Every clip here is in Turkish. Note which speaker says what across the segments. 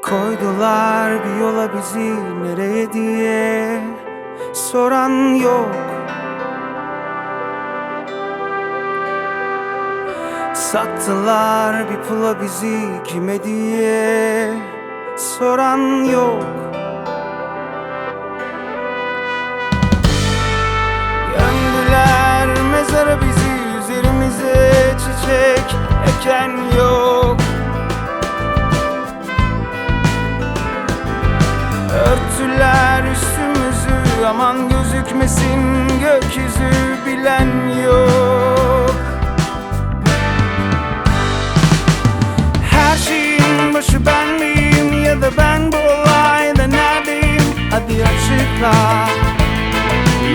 Speaker 1: Koydular bir yola bizi, nereye diye soran yok. Sattılar bir pula bizi, kime diye soran yok. Gömdüler mezara bizi, üzerimize çiçek eken yok. Örtüler üstümüzü, aman gözükmesin gökyüzü, bilen yok. Her şeyin başı ben miyim, ya da ben bu olayda neredeyim? Hadi açıkla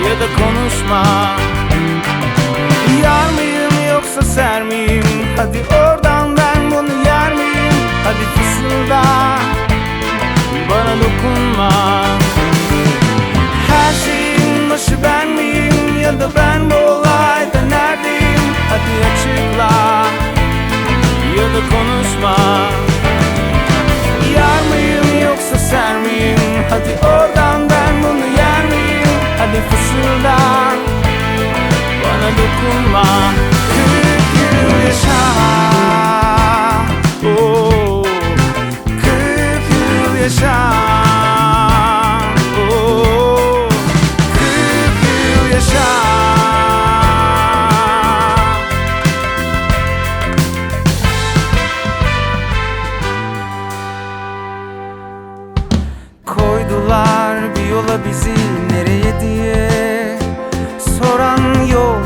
Speaker 1: ya da konuşma. Yar mıyım yoksa ser miyim? Hadi oradan, ben bunu yer miyim? Hadi fısılda, bana dokunma. Her şeyin başı ben miyim, ya da ben bu olayda neredeyim? Hadi açıkla ya da konuşma. Yar mıyım yoksa ser miyim? Hadi oradan, ben bunu yer miyim? Hadi fısılda, bana dokunma. 40 yıl yaşa, oh, 40 yıl yaşa, oh, 40 yıl yaşa. Koydular bir yola bizi, nereye diye soran yok.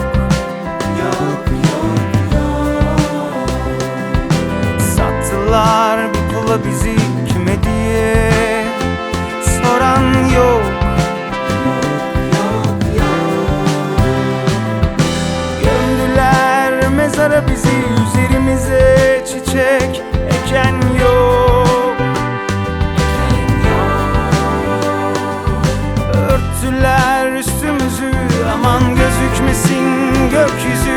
Speaker 1: Sattılar bir pula bizi, kime diye soran yok. Gömdüler mezara bizi, üzerimize çiçek eken yok. Örtüler üstümüzü, aman gözükmesin gökyüzü,